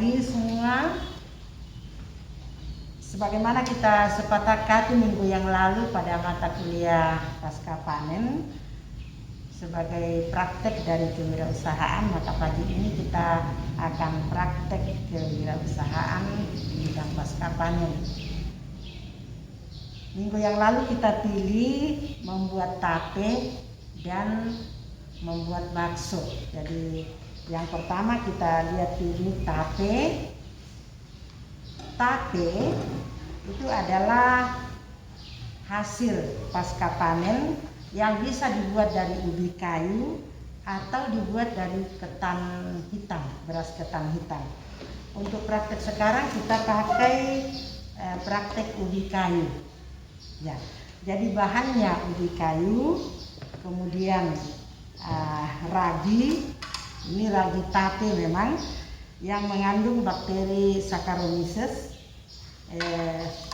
pagi semua. Sebagaimana kita sepakati minggu yang lalu pada mata kuliah pasca panen sebagai praktek dari kewirausahaan, maka pagi ini kita akan praktek kewirausahaan di bidang pasca panen. Minggu yang lalu kita pilih membuat tape dan membuat bakso. Jadi yang pertama kita lihat dulu tape. Tape itu adalah hasil pasca panen yang bisa dibuat dari ubi kayu atau dibuat dari ketan hitam, beras ketan hitam. Untuk praktek sekarang kita pakai praktek ubi kayu. Ya, jadi bahannya ubi kayu, kemudian ragi, ini ragi tape memang yang mengandung bakteri Saccharomyces,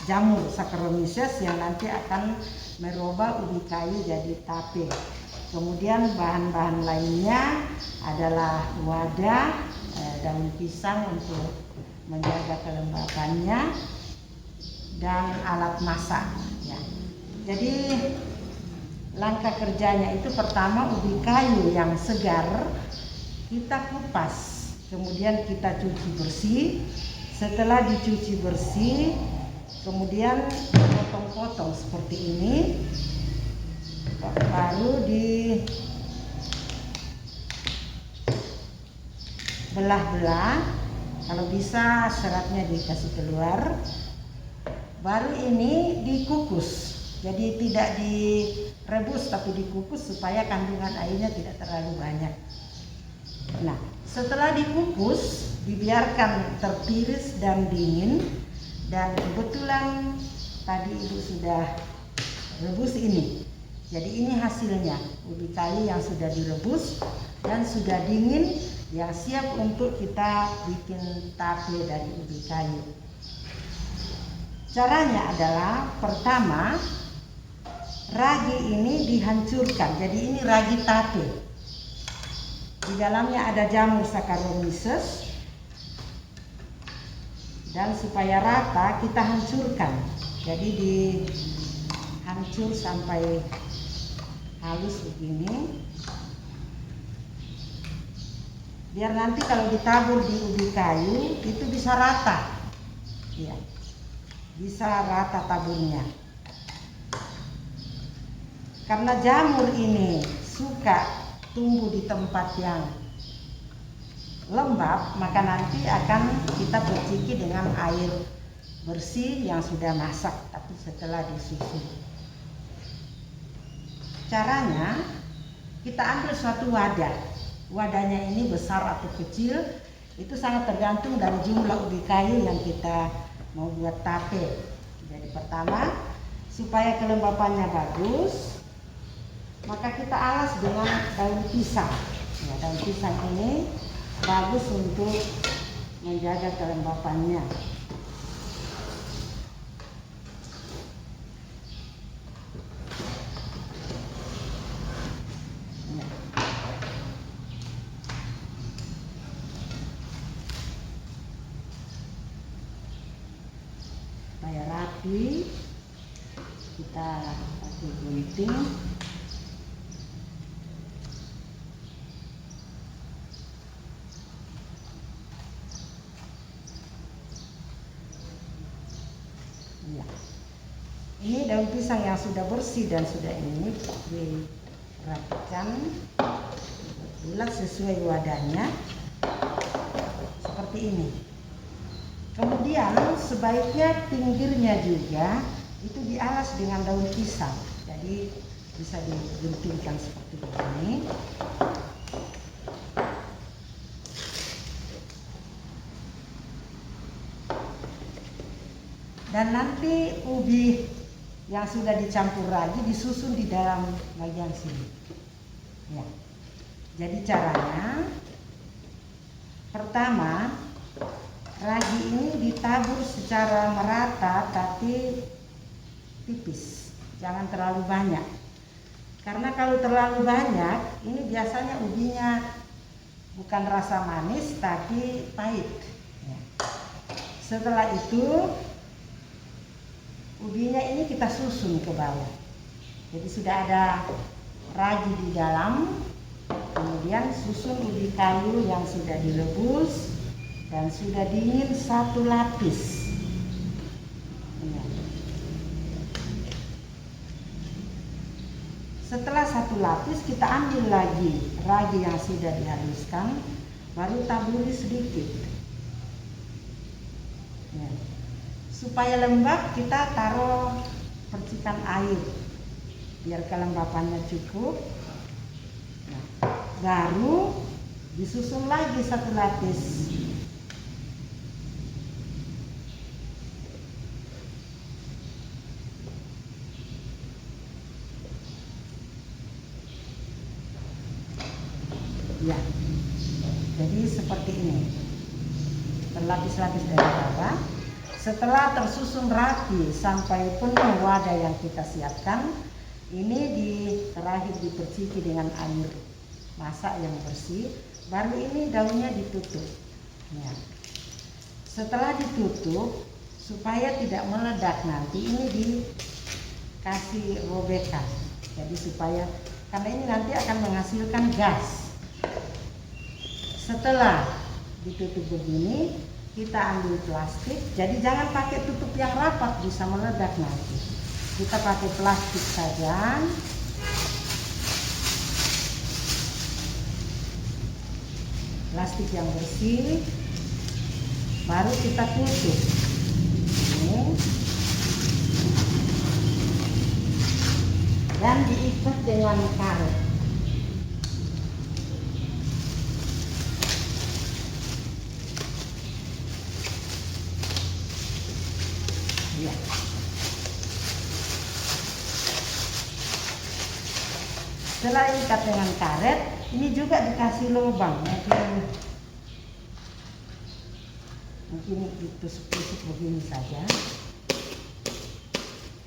jamur Saccharomyces yang nanti akan merubah ubi kayu jadi tape. Kemudian bahan-bahan lainnya adalah wadah, daun pisang untuk menjaga kelembapannya, dan alat masak. Ya. Jadi langkah kerjanya itu pertama ubi kayu yang segar kita kupas. Kemudian kita cuci bersih. Setelah dicuci bersih, kemudian potong-potong seperti ini, baru dibelah-belah. Kalau bisa seratnya dikasih keluar. Baru ini dikukus. Jadi tidak direbus tapi dikukus supaya kandungan airnya tidak terlalu banyak. Nah, setelah dikukus, dibiarkan tertiris dan dingin, dan kebetulan tadi Ibu sudah rebus ini. Jadi ini hasilnya, ubi kayu yang sudah direbus dan sudah dingin, yang siap untuk kita bikin tape dari ubi kayu. Caranya adalah pertama, ragi ini dihancurkan. Jadi ini ragi tape. Di dalamnya ada jamur Saccharomyces, dan supaya rata kita hancurkan. Jadi dihancur sampai halus begini. Biar nanti kalau ditabur di ubi kayu itu bisa rata. Ya. Bisa rata taburnya. Karena jamur ini suka tumbuh di tempat yang lembab, maka nanti akan kita perciki dengan air bersih yang sudah masak tapi setelah disusun. Caranya kita ambil suatu wadah. Wadahnya ini besar atau kecil itu sangat tergantung dari jumlah ubi kayu yang kita mau buat tape. Jadi pertama, supaya kelembapannya bagus, maka kita alas dengan daun pisang. Ya, daun pisang ini bagus untuk menjaga kelembapannya. Ya. Supaya rapi, kita pakai gunting. Ya. Ini daun pisang yang sudah bersih dan sudah ini dirapikan bulat sesuai wadahnya seperti ini. Kemudian sebaiknya pinggirnya juga itu dialas dengan daun pisang. Jadi bisa diguntingkan seperti ini. Dan nanti ubi yang sudah dicampur ragi disusun di dalam bagian sini. Ya. Jadi caranya, pertama, ragi ini ditabur secara merata tapi tipis, jangan terlalu banyak. Karena kalau terlalu banyak, ini biasanya ubinya bukan rasa manis tapi pahit. Ya. Setelah itu ubinya ini kita susun ke bawah. Jadi sudah ada ragi di dalam, kemudian susun ubi kayu yang sudah direbus dan sudah dingin 1 lapis. Setelah 1 lapis kita ambil lagi ragi yang sudah dihaluskan, baru taburi sedikit. Supaya lembab kita taruh percikan air biar kelembapannya cukup. Baru disusun lagi 1 lapis. Ya, jadi seperti ini, berlapis-lapis dari bawah. Setelah tersusun rapi sampai penuh wadah yang kita siapkan, ini terakhir diperciki dengan air masak yang bersih. Baru ini daunnya ditutup. Ya. Setelah ditutup, supaya tidak meledak nanti, ini dikasih robekan. Jadi supaya, karena ini nanti akan menghasilkan gas. Setelah ditutup begini, kita ambil plastik. Jadi jangan pakai tutup yang rapat, bisa meledak nanti. Kita pakai plastik saja. Plastik yang bersih. Baru kita tutup. Ini. Dan diikat dengan karet. Ya. Setelah ikat dengan karet, ini juga dikasih lubang. Mungkin ditusuk-tusuk begini saja,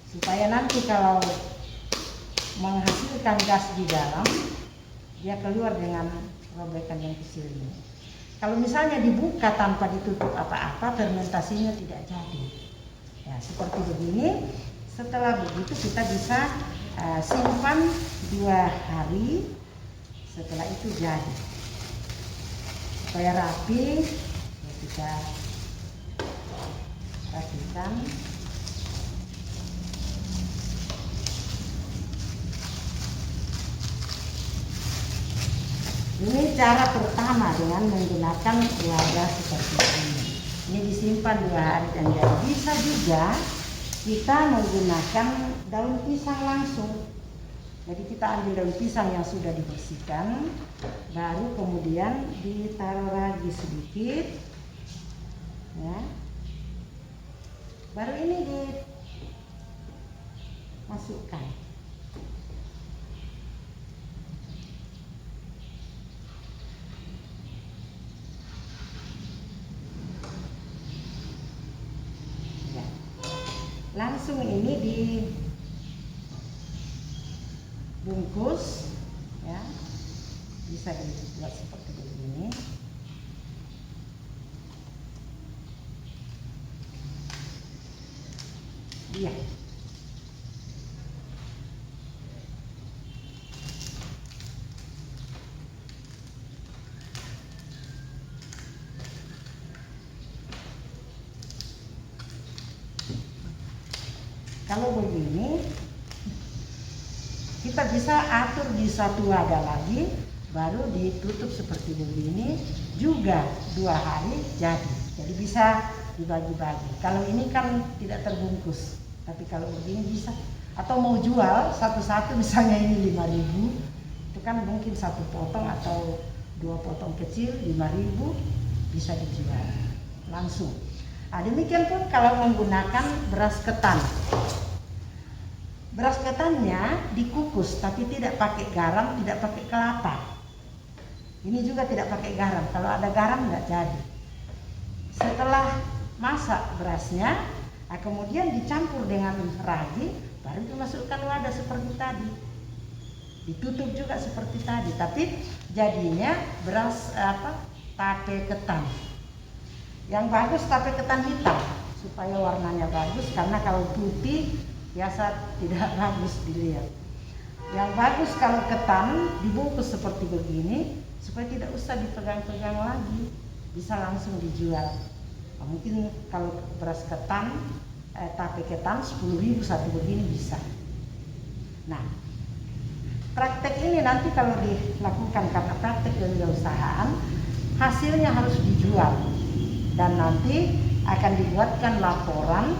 supaya nanti kalau menghasilkan gas di dalam, dia keluar dengan robekan yang kecil ini. Kalau misalnya dibuka tanpa ditutup apa-apa, fermentasinya tidak jadi. Ya, seperti begini. Setelah begitu kita bisa simpan 2 hari. Setelah itu jadi. Supaya rapi, ya kita rapikan. Ini cara pertama dengan menggunakan wadah seperti ini. Ini disimpan 2 hari dan jadi. Bisa juga kita menggunakan daun pisang langsung. Jadi kita ambil daun pisang yang sudah dibersihkan, baru kemudian ditaruh lagi sedikit, ya. Baru ini dimasukkan. Langsung ini dibungkus, ya, bisa dibuat seperti begini. Iya. Kalau begini, kita bisa atur di 1 wadah lagi, baru ditutup seperti begini, juga 2 hari jadi. Jadi bisa dibagi-bagi. Kalau ini kan tidak terbungkus, tapi kalau begini bisa. Atau mau jual satu-satu, misalnya ini 5.000, itu kan mungkin 1 potong atau 2 potong kecil 5.000, bisa dijual langsung. Nah, demikian pun kalau menggunakan beras ketan. Beras ketannya dikukus tapi tidak pakai garam, tidak pakai kelapa. Ini juga tidak pakai garam. Kalau ada garam nggak jadi. Setelah masak berasnya, kemudian dicampur dengan ragi, baru dimasukkan wadah seperti tadi. Ditutup juga seperti tadi, tapi jadinya beras tape ketan. Yang bagus tapi ketan hitam supaya warnanya bagus, karena kalau putih biasa tidak bagus dilihat. Yang bagus kalau ketan dibungkus seperti begini supaya tidak usah dipegang-pegang lagi, bisa langsung dijual. Mungkin kalau beras ketan tape ketan 10.000 satu begini bisa. Nah, praktek ini nanti kalau dilakukan karena praktek kewirausahaan, hasilnya harus dijual dan nanti akan dibuatkan laporan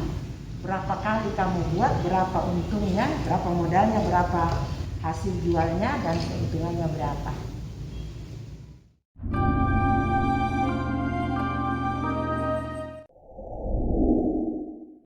berapa kali kamu buat, berapa untungnya, berapa modalnya, berapa hasil jualnya, dan keuntungannya berapa.